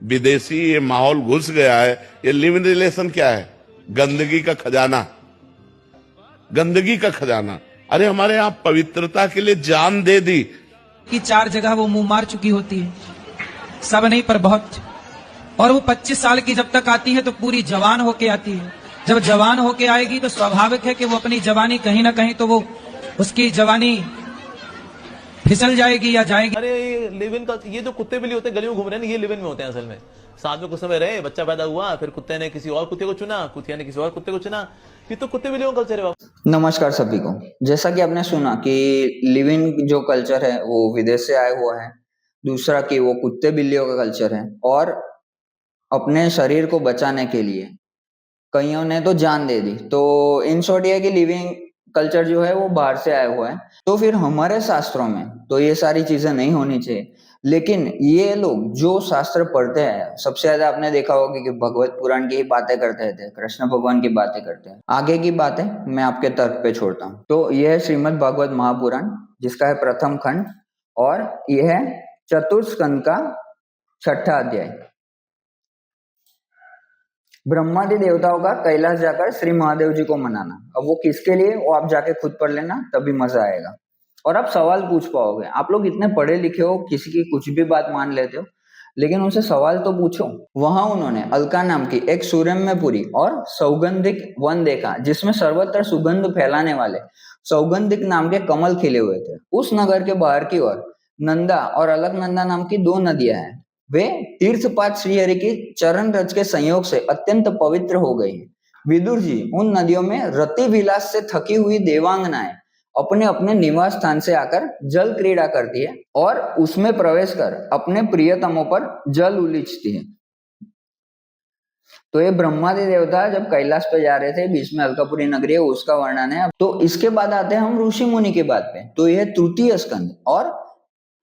विदेशी ये माहौल घुस गया है। ये लिव इन रिलेशन क्या है? गंदगी का खजाना, गंदगी का खजाना। अरे हमारे यहाँ पवित्रता के लिए जान दे दी कि 4 जगह वो मुंह मार चुकी होती है, सब नहीं पर बहुत। और वो 25 साल की जब तक आती है तो पूरी जवान होके आती है। जब जवान होके आएगी तो स्वाभाविक है कि वो अपनी जवानी कहीं ना कहीं तो वो उसकी जवानी फिसल जाएगी या जाएगी। अरे ये लिव इन का, ये जो कुत्ते बिल्ली होते हैं गली में घूम रहे हैं ना, ये लिव इन में होते हैं असल में। साथ में कुछ समय रहे, बच्चा पैदा हुआ, फिर कुत्ते ने किसी और कुत्ते को चुना, कुतिया ने किसी और कुत्ते को चुना। ये तो कुत्ते बिल्लियों का कल्चर है बाबू। नमस्कार सभी को। जैसा कि आपने सुना कि लिव इन जो कल्चर है वो विदेश से आया हुआ है, दूसरा कि वो कुत्ते बिल्लियों का कल्चर है, और अपने शरीर को बचाने के लिए कईयों ने तो जान दे दी। तो इन शॉर्ट ये है कि लिविंग कल्चर जो है वो बाहर से आया हुआ है। तो फिर हमारे शास्त्रों में तो ये सारी चीजें नहीं होनी चाहिए, लेकिन ये लोग जो शास्त्र पढ़ते हैं सबसे ज्यादा आपने देखा होगा कि भगवत पुराण की ही बातें करते थे, कृष्ण भगवान की बातें करते हैं। आगे की बातें मैं आपके तर्क पे छोड़ता हूँ। तो यह है श्रीमद् भागवत महापुराण, जिसका है प्रथम खंड, और यह है चतुर्थ स्कंद का 6ठा अध्याय। ब्रह्मादि देवताओं का कैलाश जाकर श्री महादेव जी को मनाना। अब वो किसके लिए, वो आप जाके खुद पढ़ लेना, तभी मजा आएगा और आप सवाल पूछ पाओगे। आप लोग इतने पढ़े लिखे हो, किसी की कुछ भी बात मान लेते हो, लेकिन उनसे सवाल तो पूछो। वहां उन्होंने अलका नाम की एक सूर्यमयपुरी और सौगंधिक वन देखा, जिसमें सर्वत्र सुगंध फैलाने वाले सौगंधिक नाम के कमल खिले हुए थे। उस नगर के बाहर की ओर नंदा और अलकनंदा नाम की 2 नदियां हैं। वे तीर्थपात श्रीहरि की चरण रज के संयोग से अत्यंत पवित्र हो गई हैं। विदुर जी, उन नदियों में रति विलास से थकी हुई देवांगनाएं अपने अपने निवास स्थान से आकर जल क्रीड़ा करती है और उसमें प्रवेश कर अपने प्रियतमों पर जल उलीचती है। तो ये ब्रह्मादि देवता जब कैलाश पे जा रहे थे, बीच में अलकापुरी नगरी है, उसका वर्णन है। तो इसके बाद आते हैं हम ऋषि मुनि के बात पे। तो यह तृतीय स्कंद और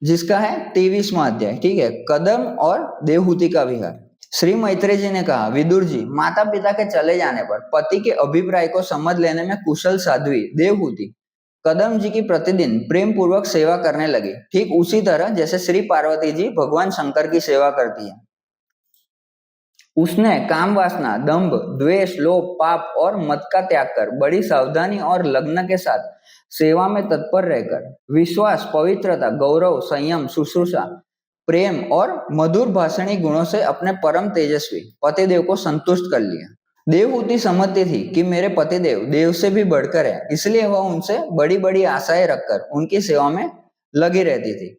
जिसका है 23वां अध्याय, ठीक है, कदम और देवहूति का विहार। श्री मैत्रेय जी ने कहा, विदुर जी, माता पिता के चले जाने पर पति के अभिप्राय को समझ लेने में कुशल साध्वी देवहूति कदम जी की प्रतिदिन प्रेम पूर्वक सेवा करने लगी, ठीक उसी तरह जैसे श्री पार्वती जी भगवान शंकर की सेवा करती है। उसने काम वासना, दंभ, द्वेष, लोभ, पाप और मद का त्याग कर बड़ी सावधानी और लग्न के साथ सेवा में तत्पर रहकर विश्वास, पवित्रता, गौरव, संयम, शुश्रूषा, प्रेम और मधुर भाषणी गुणों से अपने परम तेजस्वी पतिदेव को संतुष्ट कर लिया। देवहूति समझती थी कि मेरे पतिदेव देव से भी बढ़कर है, इसलिए वह उनसे बड़ी बड़ी आशाएं रखकर उनकी सेवा में लगी रहती थी।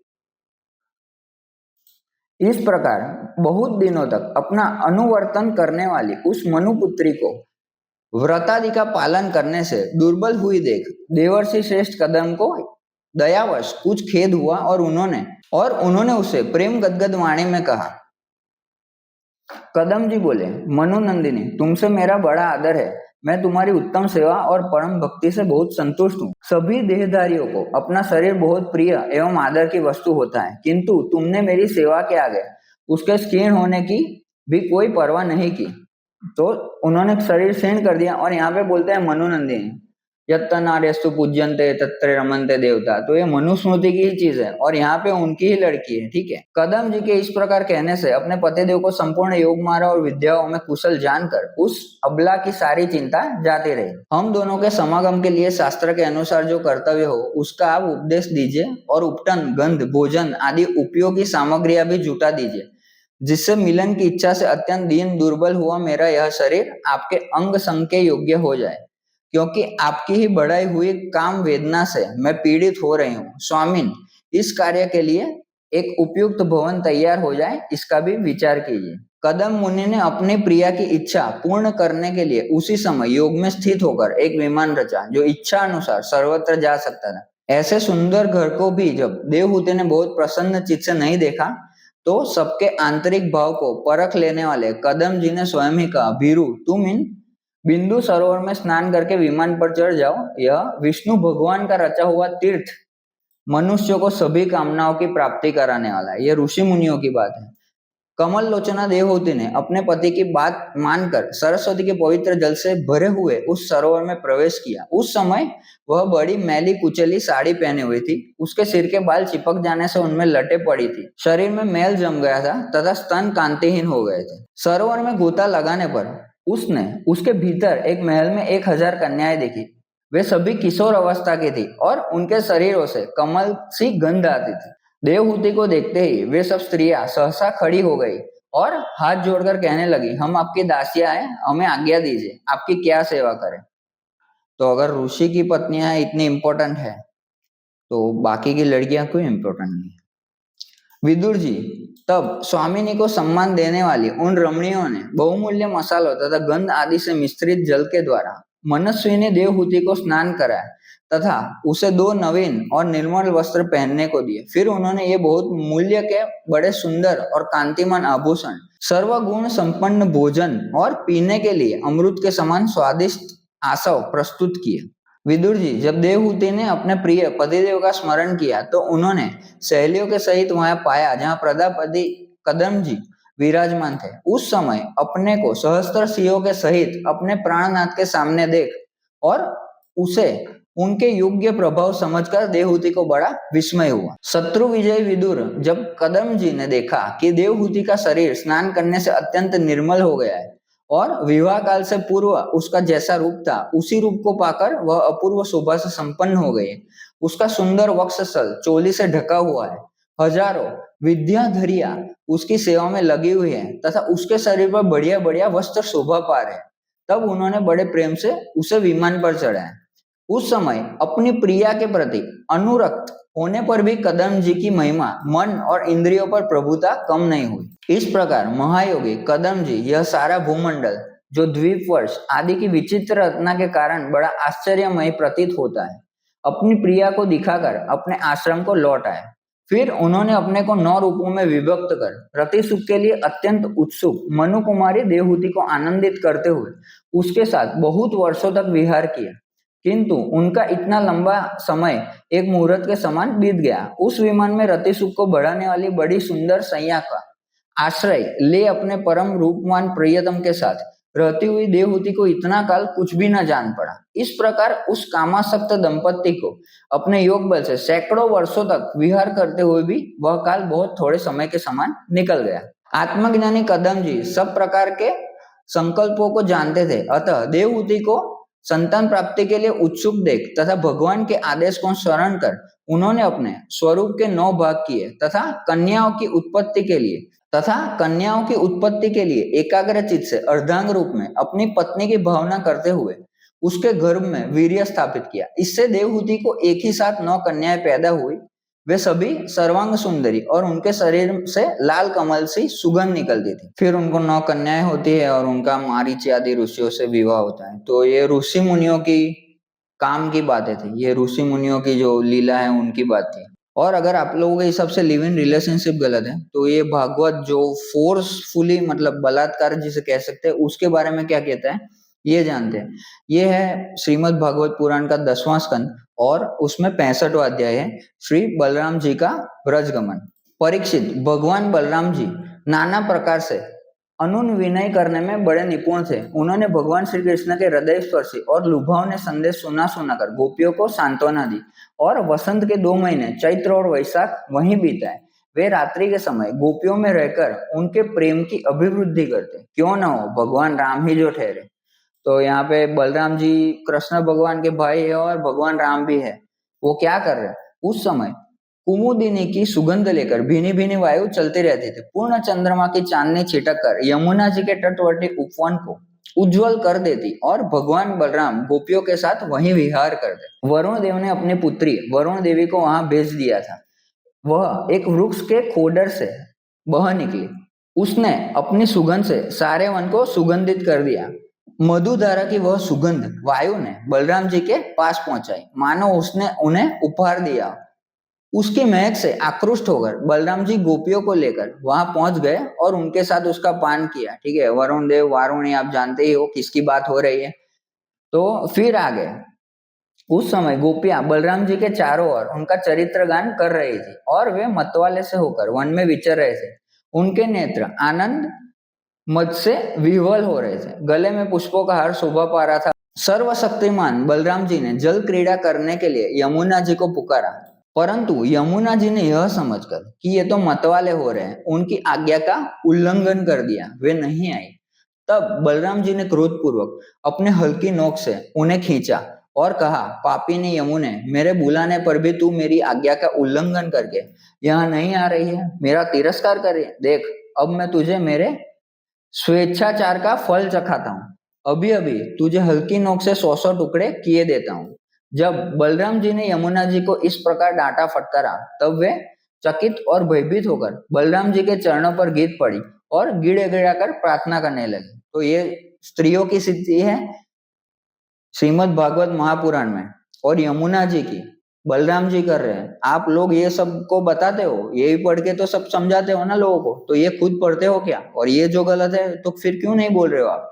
इस प्रकार बहुत दिनों तक अपना अनुवर्तन करने वाली उस मनुपुत्री को व्रतादि का पालन करने से दुर्बल हुई देख देवर्षि श्रेष्ठ कदम को दयावश कुछ खेद हुआ और उन्होंने उसे प्रेम गदगद वाणी में कहा। कदम जी बोले, मनुनंदिनी, तुमसे मेरा बड़ा आदर है। मैं तुम्हारी उत्तम सेवा और परम भक्ति से बहुत संतुष्ट हूँ। सभी देहधारियों को अपना शरीर बहुत प्रिय एवं आदर की वस्तु होता है, किंतु तुमने मेरी सेवा के आगे उसके क्षीण होने की भी कोई परवाह नहीं की। तो उन्होंने शरीर क्षीण कर दिया। और यहाँ पे बोलते हैं मनुनंदिनी, यत्त नार्यस्तु पूज्यन्ते तत्र रमन्ते देवता। तो ये मनुस्मृति की ही चीज है और यहाँ पे उनकी ही लड़की है, ठीक है। कदम जी के इस प्रकार कहने से अपने पतिदेव को संपूर्ण योग मार्ग और विद्याओं में कुशल जानकर उस अबला की सारी चिंता जाती रही। हम दोनों के समागम के लिए शास्त्र के अनुसार जो कर्तव्य हो उसका आप उपदेश दीजिए और उपटन, गंध, भोजन आदि उपयोगी सामग्रियां भी जुटा दीजिए, जिससे मिलन की इच्छा से अत्यंत दीन दुर्बल हुआ मेरा यह शरीर आपके अंग संग के योग्य हो जाए, क्योंकि आपकी ही बढ़ाई हुई काम वेदना से मैं पीड़ित हो रही हूँ। स्वामिन, इस कार्य के लिए एक उपयुक्त भवन तैयार हो जाए, इसका भी विचार कीजिए। कदम मुनि ने अपनी प्रिया की इच्छा पूर्ण करने के लिए उसी समय योग में स्थित होकर एक विमान रचा, जो इच्छा अनुसार सर्वत्र जा सकता था। ऐसे सुंदर घर को भी जब देवहूति ने बहुत प्रसन्न चित्त से नहीं देखा, तो सबके आंतरिक भाव को परख लेने वाले कदम जी ने स्वयं ही कहा, भीरू, तुम इन बिंदु सरोवर में स्नान करके विमान पर चढ़ जाओ। यह विष्णु भगवान का रचा हुआ तीर्थ मनुष्यों को सभी कामनाओं की प्राप्ति कराने वाला है। यह ऋषि मुनियों की बात है। कमल लोचना देवहूति ने अपने पति की बात मानकर सरस्वती के पवित्र जल से भरे हुए उस सरोवर में प्रवेश किया। उस समय वह बड़ी मैली कुचली साड़ी पहनी हुई थी। उसके सिर के बाल चिपक जाने से उनमें लटे पड़ी थी। शरीर में मैल जम गया था तथा स्तन कांतिहीन हो गए थे। सरोवर में गोता लगाने पर उसने उसके भीतर एक महल में 1000 कन्याएं देखी। वे सभी किशोर अवस्था की थी और उनके शरीरों से कमल सी गंध आती थी। देवहूति को देखते ही वे सब स्त्रियां सहसा खड़ी हो गई और हाथ जोड़कर कहने लगी, हम आपकी दासियां हैं, हमें आज्ञा दीजिए, आपकी क्या सेवा करें। तो अगर ऋषि की पत्नियां इतनी इंपॉर्टेंट है तो बाकी की लड़कियां क्यों इंपॉर्टेंट नहीं है। विदुर जी तब स्वामिनी को सम्मान देने वाली उन रमणियों ने बहुमूल्य मसालों तथा गंध आदि से मिश्रित जल के द्वारा मनस्वी ने देवहूति को स्नान कराया तथा उसे 2 नवीन और निर्मल वस्त्र पहनने को दिए। फिर उन्होंने ये बहुत मूल्य के बड़े सुंदर और कांतिमान आभूषण, सर्वगुण संपन्न भोजन और पीने के लिए अमृत के समान स्वादिष्ट आसव प्रस्तुत किए। विदुर जी जब देवहूति ने अपने प्रिय पतिदेव का स्मरण किया तो उन्होंने सहेलियों के सहित वहां पाया जहां प्रजापति कदम जी विराजमान थे। उस समय अपने को सहस्त्र सिंहों के सहित अपने प्राणनाथ के सामने देख और उसे उनके योग्य प्रभाव समझकर देवहूति को बड़ा विस्मय हुआ। शत्रु विजय विदुर जब कदम जी ने देखा कि देवहूति का शरीर स्नान करने से अत्यंत निर्मल हो गया है और विवाह काल से पूर्व उसका जैसा रूप था उसी रूप को पाकर वह अपूर्व शोभा से संपन्न हो गई। उसका सुंदर वक्षस्थल चोली से ढका हुआ है। हजारों विद्याधरिया उसकी सेवा में लगी हुई है तथा उसके शरीर पर बढ़िया बढ़िया वस्त्र शोभा पा रहे। तब उन्होंने बड़े प्रेम से उसे विमान पर चढ़ाया। उस समय अपनी प्रिया के प्रति अनुरक्त होने पर भी कदम जी की महिमा मन और इंद्रियों पर प्रभुता कम नहीं हुई। इस प्रकार महायोगी कदम जी यह सारा भूमंडल जो द्वीप वर्ष आदि की विचित्र रचना के कारण बड़ा आश्चर्यमय प्रतीत होता है, अपनी प्रिया को दिखाकर अपने आश्रम को लौट आए। फिर उन्होंने अपने को 9 रूपों में विभक्त कर रति सुख के लिए अत्यंत उत्सुक मनु कुमारी देवहूति को आनंदित करते हुए उसके साथ बहुत वर्षों तक विहार किया, किंतु उनका इतना लंबा समय एक मुहूर्त के समान बीत गया। उस विमान में रति सुख को बढ़ाने वाली बड़ी सुंदर सैया का आश्रय ले अपने परम रूपवान प्रियतम के साथ रहती हुई देवहूति को इतना काल कुछ भी न जान पड़ा। इस प्रकार उस कामासक्त दंपति को अपने योग बल से सैकड़ों वर्षों तक विहार करते हुए भी वह काल बहुत थोड़े समय के समान निकल गया। आत्मज्ञानी कदम जी सब प्रकार के संकल्पों को जानते थे, अतः देवहूति को संतान प्राप्ति के लिए उत्सुक देख तथा भगवान के आदेश को स्मरण कर उन्होंने अपने स्वरूप के 9 भाग किए तथा कन्याओं की उत्पत्ति के लिए एकाग्र चित्त से अर्धांग रूप में अपनी पत्नी की भावना करते हुए उसके गर्भ में वीर्य स्थापित किया। इससे देवहूति को एक ही साथ 9 कन्याएं पैदा हुई। वे सभी सर्वांग सुंदरी और उनके शरीर से लाल कमल सी सुगंध निकलती थी। फिर उनको 9 कन्याएं होती है और उनका मारीच आदि ऋषियों से विवाह होता है। तो ये ऋषि मुनियों की काम की बातें थी, ये ऋषि मुनियों की जो लीला है उनकी बात थी। और अगर आप लोगों के हिसाब से लिव इन रिलेशनशिप गलत है तो ये भागवत जो फोर्सफुली मतलब बलात्कार जिसे कह सकते हैं उसके बारे में क्या कहता है ये जानते हैं। ये है श्रीमद् भागवत पुराण का 10वां स्कंद और उसमें 65वां अध्याय है श्री बलराम जी का ब्रजगमन। परीक्षित भगवान बलराम जी नाना प्रकार से अनुन विनय करने में बड़े निपुण थे। उन्होंने भगवान श्री कृष्ण के हृदय स्पर्शी और लुभावने संदेश सुनाकर गोपियों को सांत्वना दी और वसंत के 2 महीने चैत्र और वैशाख वहीं बीताए। वे रात्रि के समय गोपियों में रहकर उनके प्रेम की अभिवृद्धि करते, क्यों न हो भगवान राम ही जो ठहरे। तो यहाँ पे बलराम जी कृष्ण भगवान के भाई है और भगवान राम भी है। वो क्या कर रहे हैं उस समय कुमुदिनी की सुगंध लेकर भीनी भीनी वायु चलती रहती थी। पूर्ण चंद्रमा की चांदनी छिटक कर यमुना जी के तटवर्ती उपवन को उज्जवल कर देती और भगवान बलराम गोपियों के साथ वहीं विहार करते। वरुण देव ने अपनी पुत्री वरुण देवी को वहां भेज दिया था। वह एक वृक्ष के खोडर से बह निकली। उसने अपनी सुगंध से सारे वन को सुगंधित कर दिया। मधुधारा की वह सुगंध वायु ने बलराम जी के पास पहुंचाई, मानो उसने उन्हें उपहार दिया। उसकी महक से आकृष्ट होकर बलराम जी गोपियों को लेकर वहां पहुंच गए और उनके साथ उसका पान किया। ठीक है, वरुण देव वारुणी आप जानते ही हो किसकी बात हो रही है। तो फिर आ गए। उस समय गोपियां बलराम जी के चारों ओर उनका चरित्र गान कर रही थी और वे मतवाले से होकर वन में विचर रहे थे। उनके नेत्र आनंद मद से विह्वल हो रहे थे, गले में पुष्पों का हार शोभा पा रहा था। सर्वशक्तिमान बलराम जी ने जल क्रीड़ा करने के लिए यमुना जी को पुकारा, परंतु यमुना जी ने यह समझकर कि ये तो मतवाले हो रहे हैं, उनकी आज्ञा का उल्लंघन कर दिया, वे नहीं आई। तब बलराम जी ने क्रोधपूर्वक अपने हल्की नोक से उन्हें खींचा और कहा, पापी ने यमुने, मेरे बुलाने पर भी तू मेरी आज्ञा का उल्लंघन करके यहाँ नहीं आ रही है, मेरा तिरस्कार कर रही है। देख, अब मैं तुझे मेरे स्वेच्छाचार का फल चखाता हूँ। अभी अभी तुझे हल्की नोक से 100 टुकड़े किए देता हूँ। जब बलराम जी ने यमुना जी को इस प्रकार डांटा फटकारा, तब वे चकित और भयभीत होकर बलराम जी के चरणों पर गिर पड़ी और गिड़े गिड़ाकर प्रार्थना करने लगी। तो ये स्त्रियों की स्थिति है श्रीमद् भागवत महापुराण में, और यमुना जी की बलराम जी कर रहे हैं। आप लोग ये सब को बताते हो, यही पढ़ के तो सब समझाते हो ना लोगों को, तो ये खुद पढ़ते हो क्या? और ये जो गलत है तो फिर क्यों नहीं बोल रहे हो आप?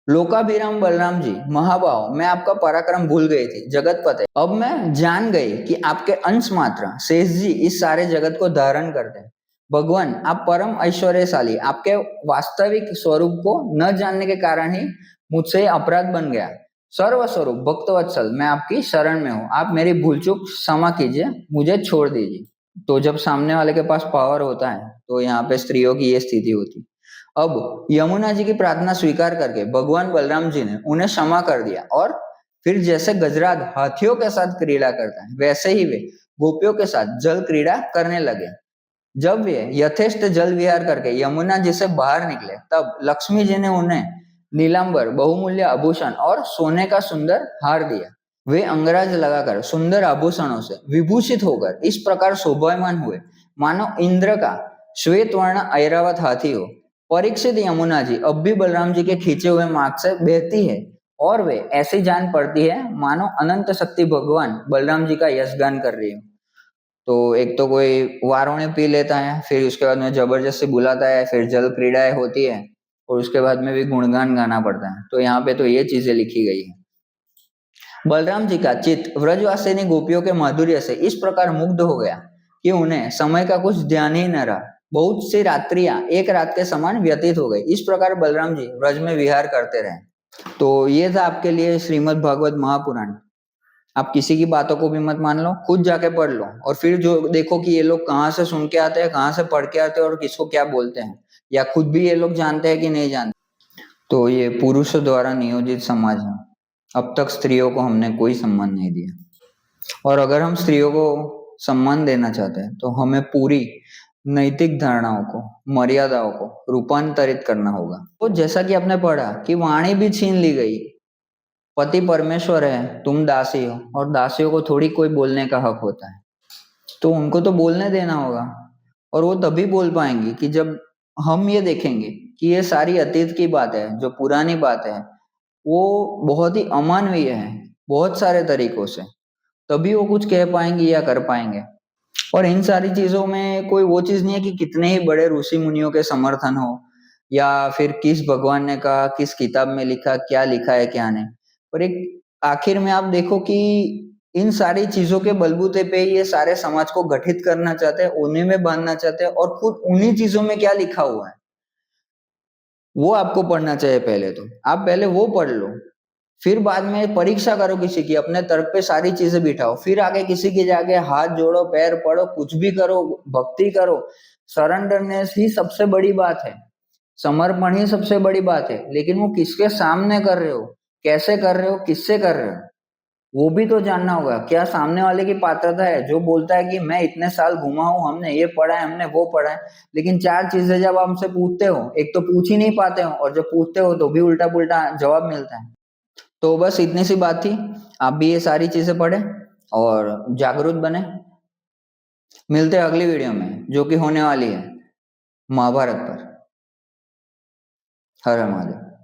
लोकाभिराम बलराम जी, महाभाव, मैं आपका पराक्रम भूल गई थी, जगत पते। अब मैं जान गई कि आपके अंश मात्र शेष जी इस सारे जगत को धारण करते हैं। भगवान, आप परम ऐश्वर्यशाली, आपके वास्तविक स्वरूप को न जानने के कारण ही मुझसे अपराध बन गया। सर्वस्वरूप भक्तवत्सल, मैं आपकी शरण में हूँ, आप मेरी भूल चूक क्षमा कीजिए, मुझे छोड़ दीजिए। तो जब सामने वाले के पास पावर होता है तो यहाँ पे स्त्रियों की ये स्थिति होती। अब यमुना जी की प्रार्थना स्वीकार करके भगवान बलराम जी ने उन्हें क्षमा कर दिया, और फिर जैसे गजराज हाथियों के साथ क्रीड़ा करता है, वैसे ही वे गोपियों के साथ जल क्रीड़ा करने लगे। जब वे यथेष्ट जल विहार करके यमुना जी से बाहर निकले, तब लक्ष्मी जी ने उन्हें नीलांबर बहुमूल्य आभूषण और सोने का सुंदर हार दिया। वे अंगराज लगाकर सुंदर आभूषणों से विभूषित होकर इस प्रकार शोभायमान हुए मानो इंद्र का श्वेत वर्ण ऐरावत हाथी हो। परीक्षित यमुना जी अब भी बलराम जी के खींचे हुए मार्ग से बहती है, और वे ऐसी जान पड़ती है मानो अनंत शक्ति भगवान बलराम जी का यशगान कर रही हो। तो एक तो कोई वारोणे पी लेता है, फिर उसके बाद में जबरदस्ती बुलाता है, फिर जल क्रीड़ाएं होती है, और उसके बाद में भी गुणगान गाना पड़ता है। तो यहाँ पे तो ये चीजें लिखी गई है। बलराम जी का चित्त व्रजवासिनी गोपियों के माधुर्य से इस प्रकार मुग्ध हो गया कि उन्हें समय का कुछ ध्यान ही न रहा। बहुत सी रात्रियां एक रात के समान व्यतीत हो गई। इस प्रकार बलराम जी व्रज में विहार करते रहे। तो ये था आपके लिए श्रीमद् भागवत महापुराण। आप किसी की बातों को भी मत मान लो, खुद जाके पढ़ लो, और फिर जो देखो कि ये लोग कहाँ से सुन के आते हैं, कहाँ से पढ़ के आते हैं, और किसको क्या बोलते हैं, या खुद भी ये लोग जानते हैं कि नहीं जानते। तो ये पुरुषों द्वारा नियोजित समाज है। अब तक स्त्रियों को हमने कोई सम्मान नहीं दिया, और अगर हम स्त्रियों को सम्मान देना चाहते हैं तो हमें पूरी नैतिक धारणाओं को, मर्यादाओं को रूपांतरित करना होगा। तो जैसा कि आपने पढ़ा कि वाणी भी छीन ली गई, पति परमेश्वर है, तुम दासी हो, और दासियों को थोड़ी कोई बोलने का हक होता है, तो उनको तो बोलने देना होगा। और वो तभी बोल पाएंगी कि जब हम ये देखेंगे कि ये सारी अतीत की बात है, जो पुरानी बात है वो बहुत ही अमानवीय है बहुत सारे तरीकों से, तभी वो कुछ कह पाएंगी या कर पाएंगे। और इन सारी चीजों में कोई वो चीज नहीं है कि कितने ही बड़े ऋषि मुनियों के समर्थन हो, या फिर किस भगवान ने कहा, किस किताब में लिखा, क्या लिखा है क्या नहीं। पर एक आखिर में आप देखो कि इन सारी चीजों के बलबूते पे ये सारे समाज को गठित करना चाहते हैं, उन्हीं में बांधना चाहते हैं, और खुद उन्हीं चीजों में क्या लिखा हुआ है वो आपको पढ़ना चाहिए। पहले तो आप पहले वो पढ़ लो, फिर बाद में परीक्षा करो किसी की, अपने तर्क पे सारी चीजें बिठाओ, फिर आगे किसी के जाके हाथ जोड़ो, पैर पड़ो, कुछ भी करो, भक्ति करो। सरेंडरनेस ही सबसे बड़ी बात है, समर्पण ही सबसे बड़ी बात है। लेकिन वो किसके सामने कर रहे हो, कैसे कर रहे हो, किससे कर रहे हो, वो भी तो जानना होगा। क्या सामने वाले की पात्रता है? जो बोलता है कि मैं इतने साल घुमा हूं, हमने ये पढ़ा है, हमने वो पढ़ा है, लेकिन चार चीजें जब आप हमसे पूछते हो, एक तो पूछ ही नहीं पाते हो, और जब पूछते हो तो भी उल्टा पुल्टा जवाब मिलता है। तो बस इतनी सी बात थी। आप भी ये सारी चीजें पढ़े और जागरूक बने। मिलते हैं अगली वीडियो में, जो कि होने वाली है महाभारत पर। हर हर महादेव।